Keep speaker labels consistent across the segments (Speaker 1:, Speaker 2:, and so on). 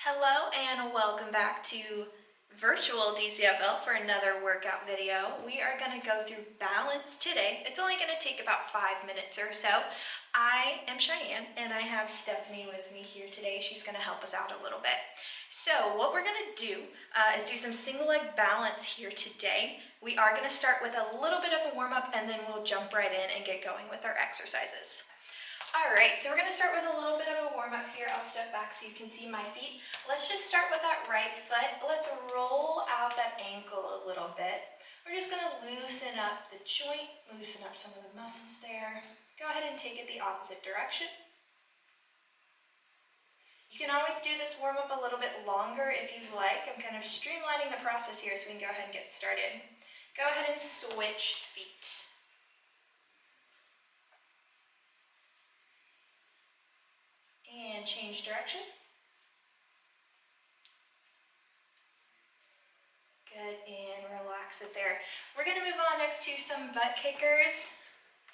Speaker 1: Hello and welcome back to virtual DCFL for another workout video. We are going to go through balance today. It's only going to take about 5 minutes or so. I am Cheyenne and I have Stephanie with me here today. She's going to help us out a little bit. So what we're going to do is do some single leg balance here today. We are going to start with a little bit of a warm up and then we'll jump right in and get going with our exercises. All right, so we're going to start with a little bit of a warm up here. I'll step back so you can see my feet. Let's just start with that right foot. Let's roll out that ankle a little bit. We're just going to loosen up the joint, loosen up some of the muscles there. Go ahead and take it the opposite direction. You can always do this warm up a little bit longer if you'd like. I'm kind of streamlining the process here so we can go ahead and get started. Go ahead and switch feet. And change direction. Good, and relax it there. We're going to move on next to some butt kickers.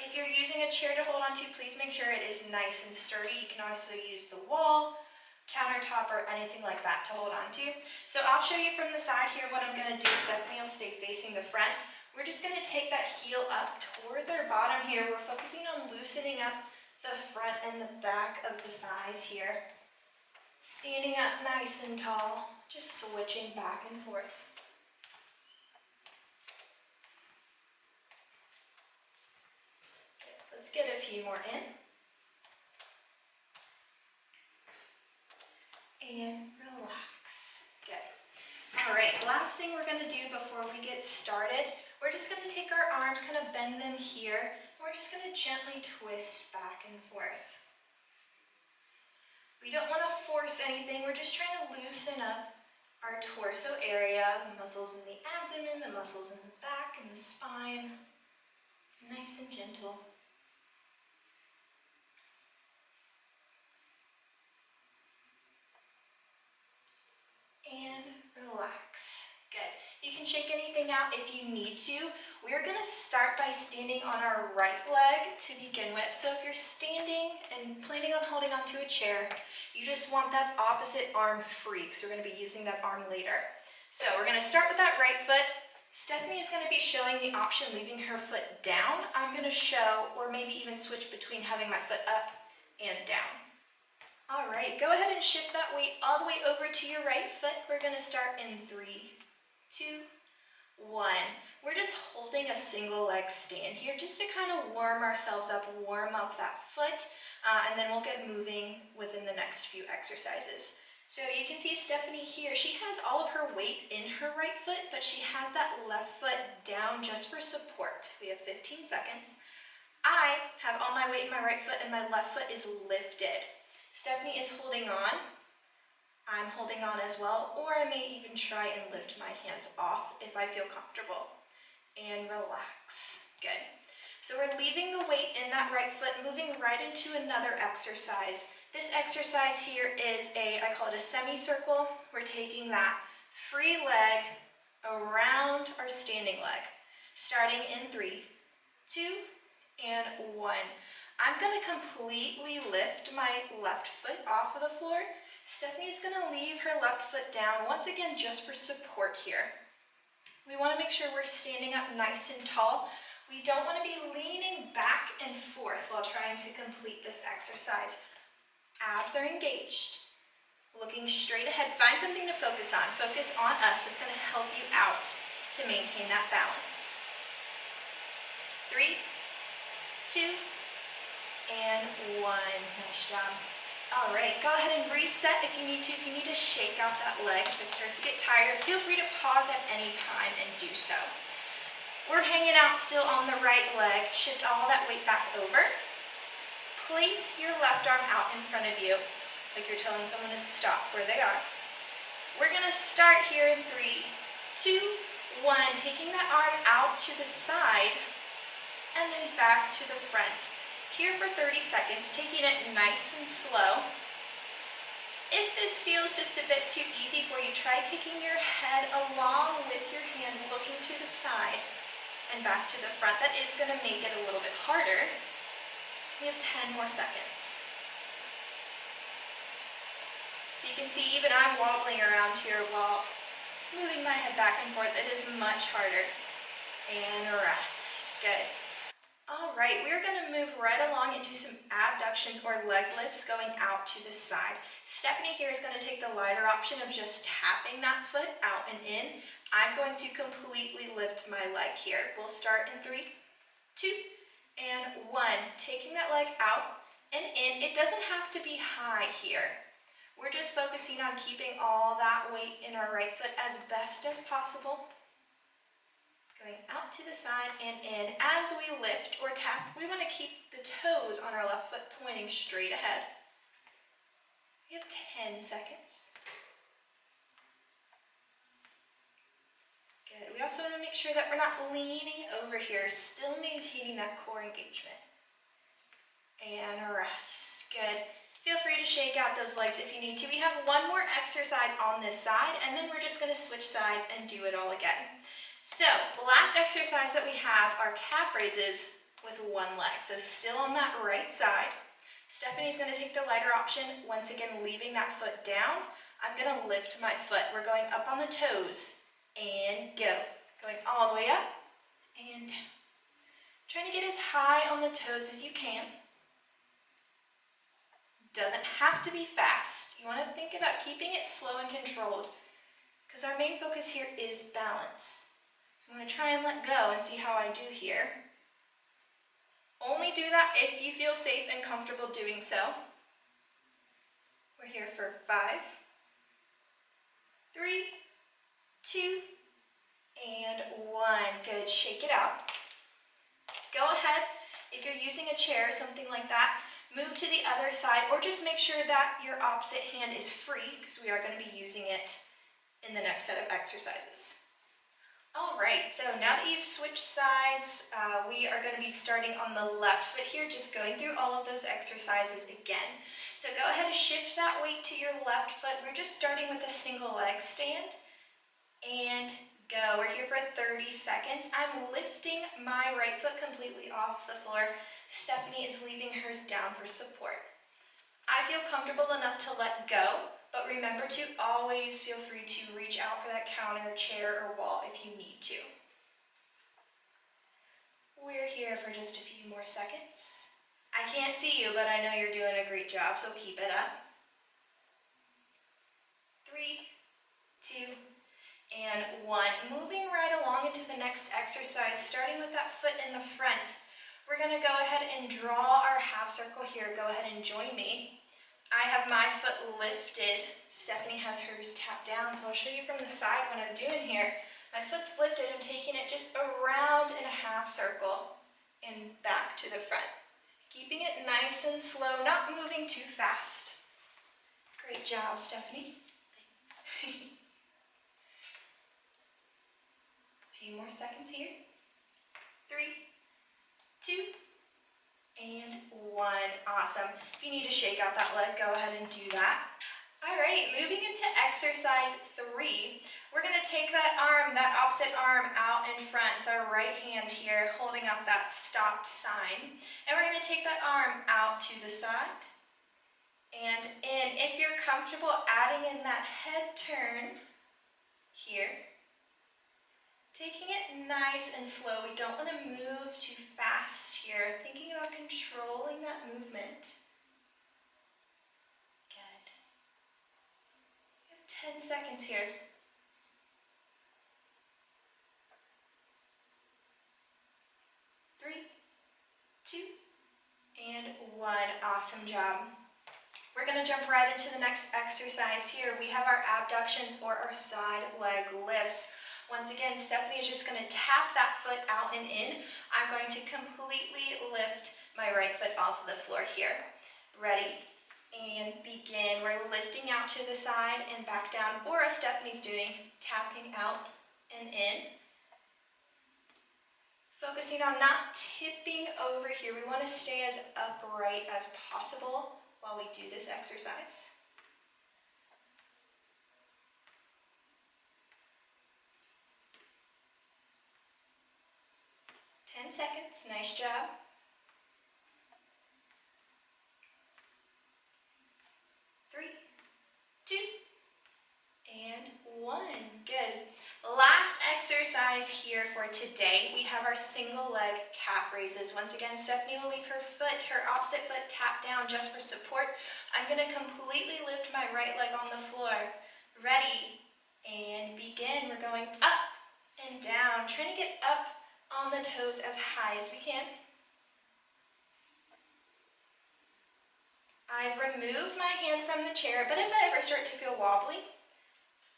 Speaker 1: If you're using a chair to hold on to, please make sure it is nice and sturdy. You can also use the wall, countertop, or anything like that to hold on to. So I'll show you from the side here what I'm going to do. Stephanie will stay facing the front. We're just going to take that heel up towards our bottom here. We're focusing on loosening up the front and the back of the thighs here. Standing up nice and tall, just switching back and forth. Okay, let's get a few more in. And relax. Good. All right, last thing we're going to do before we get started, we're just going to take our arms, kind of bend them here. We're just going to gently twist back and forth. We don't want to force anything. We're just trying to loosen up our torso area, the muscles in the abdomen, the muscles in the back and the spine. Nice and gentle. And relax. Good. You can shake anything out if you need to. We're going to start by standing on our right leg to begin with. So if you're standing and planning on holding onto a chair, you just want that opposite arm free because we're going to be using that arm later. So we're going to start with that right foot. Stephanie is going to be showing the option leaving her foot down. I'm going to show, or maybe even switch between having my foot up and down. All right, go ahead and shift that weight all the way over to your right foot. We're going to start in 3, 2, 1. We're just holding a single leg stand here just to kind of warm ourselves up, warm up that foot, and then we'll get moving within the next few exercises. So you can see Stephanie here, she has all of her weight in her right foot, but she has that left foot down just for support. We have 15 seconds. I have all my weight in my right foot and my left foot is lifted. Stephanie is holding on. I'm holding on as well, or I may even try and lift my hands off if I feel comfortable. And relax. Good. So we're leaving the weight in that right foot, moving right into another exercise. This exercise here is I call it a semicircle. We're taking that free leg around our standing leg, starting in 3, 2, and 1. I'm going to completely lift my left foot off of the floor. Stephanie's going to leave her left foot down, once again, just for support here. We want to make sure we're standing up nice and tall. We don't want to be leaning back and forth while trying to complete this exercise. Abs are engaged. Looking straight ahead. Find something to focus on. Focus on us. That's going to help you out to maintain that balance. 3, 2, and 1. Nice job. All right, go ahead and reset if you need to. If you need to shake out that leg, if it starts to get tired, feel free to pause at any time and do so. We're hanging out still on the right leg. Shift all that weight back over. Place your left arm out in front of you, like you're telling someone to stop where they are. We're going to start here in 3, 2, 1, taking that arm out to the side and then back to the front. Here for 30 seconds, taking it nice and slow. If this feels just a bit too easy for you, try taking your head along with your hand, looking to the side and back to the front. That is going to make it a little bit harder. We have 10 more seconds. So you can see even I'm wobbling around here while moving my head back and forth. It is much harder. And rest. Good. All right, we're going to move right along and do some abductions or leg lifts going out to the side. Stephanie here is going to take the lighter option of just tapping that foot out and in. I'm going to completely lift my leg here. We'll start in 3, 2, and 1. Taking that leg out and in. It doesn't have to be high here. We're just focusing on keeping all that weight in our right foot as best as possible. Going out to the side and in. As we lift or tap, we want to keep the toes on our left foot pointing straight ahead. We have 10 seconds. Good. We also want to make sure that we're not leaning over here, still maintaining that core engagement. And rest. Good. Feel free to shake out those legs if you need to. We have one more exercise on this side, and then we're just going to switch sides and do it all again. So, the last exercise that we have are calf raises with one leg. So still on that right side. Stephanie's going to take the lighter option, once again leaving that foot down. I'm going to lift my foot. We're going up on the toes and go. Going all the way up and down. Trying to get as high on the toes as you can. Doesn't have to be fast. You want to think about keeping it slow and controlled because our main focus here is balance. I'm going to try and let go and see how I do here. Only do that if you feel safe and comfortable doing so. We're here for 5, 3, 2, and 1. Good. Shake it out. Go ahead. If you're using a chair or something like that, move to the other side or just make sure that your opposite hand is free because we are going to be using it in the next set of exercises. All right, so now that you've switched sides, we are going to be starting on the left foot here, just going through all of those exercises again. So go ahead and shift that weight to your left foot. We're just starting with a single leg stand and go. We're here for 30 seconds. I'm lifting my right foot completely off the floor. Stephanie is leaving hers down for support. I feel comfortable enough to let go. But remember to always feel free to reach out for that counter, chair, or wall if you need to. We're here for just a few more seconds. I can't see you, but I know you're doing a great job, so keep it up. 3, 2, and 1. Moving right along into the next exercise, starting with that foot in the front. We're going to go ahead and draw our half circle here. Go ahead and join me. I have my foot lifted. Stephanie has hers tapped down, so I'll show you from the side what I'm doing here. My foot's lifted. I'm taking it just around in a half circle and back to the front. Keeping it nice and slow, not moving too fast. Great job, Stephanie. A few more seconds here. 3, 2, and 1. Awesome. If you need to shake out that leg, go ahead and do that. All right, moving into exercise 3, we're going to take that arm, that opposite arm out in front. It's our right hand here holding up that stop sign. And we're going to take that arm out to the side and in. If you're comfortable adding in that head turn here, taking it nice and slow. We don't want to move too fast here. Thinking about controlling that movement. Good. We have 10 seconds here. 3, 2, and 1. Awesome job. We're going to jump right into the next exercise here. We have our abductions or our side leg lifts. Once again, Stephanie is just going to tap that foot out and in. I'm going to completely lift my right foot off the floor here. Ready? And begin. We're lifting out to the side and back down, or as Stephanie's doing, tapping out and in. Focusing on not tipping over here. We want to stay as upright as possible while we do this exercise. 10 seconds. Nice job. 3, 2, exercise here for today. We have our single leg calf raises. Once again, Stephanie will leave her opposite foot tapped down just for support. I'm going to completely lift my right leg on the floor. Ready, and begin. We're going up and down, trying to get up on the toes as high as we can. I've removed my hand from the chair, but if I ever start to feel wobbly,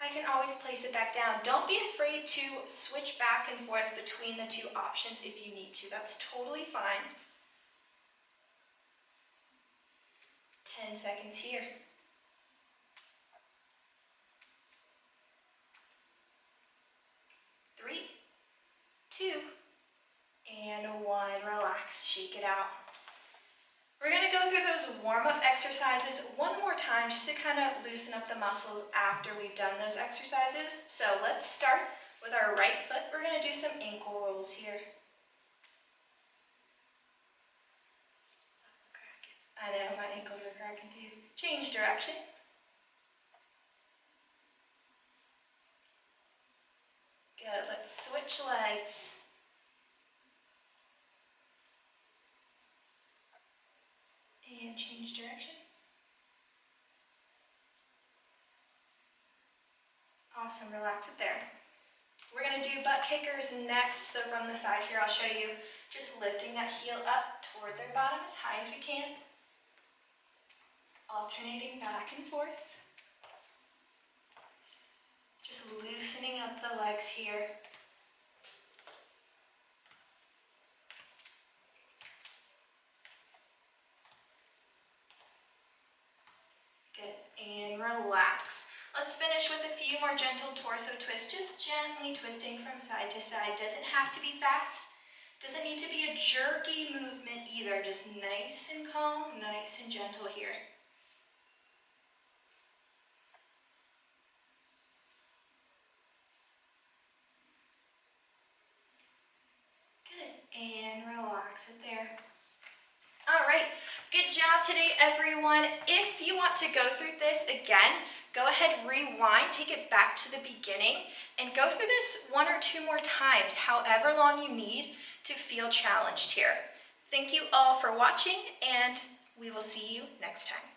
Speaker 1: I can always place it back down. Don't be afraid to switch back and forth between the two options if you need to. That's totally fine. 10 seconds here. 3, 2, and 1. Relax, shake it out. We're going to go through those warm-up exercises one more time just to kind of loosen up the muscles after we've done those exercises. So let's start with our right foot. We're going to do some ankle rolls here. I know, my ankles are cracking too. Change direction. Good, let's switch legs. And change direction. Awesome, relax it there. We're going to do butt kickers next. So from the side here, I'll show you just lifting that heel up towards our bottom as high as we can. Alternating back and forth. Just loosening up the legs here. And relax. Let's finish with a few more gentle torso twists, just gently twisting from side to side. Doesn't have to be fast, doesn't need to be a jerky movement either, just nice and calm, nice and gentle here. Good, and relax it there. All right, good job today, everyone. If you want to go through this again, go ahead, rewind, take it back to the beginning, and go through this 1 or 2 more times, however long you need to feel challenged here. Thank you all for watching, and we will see you next time.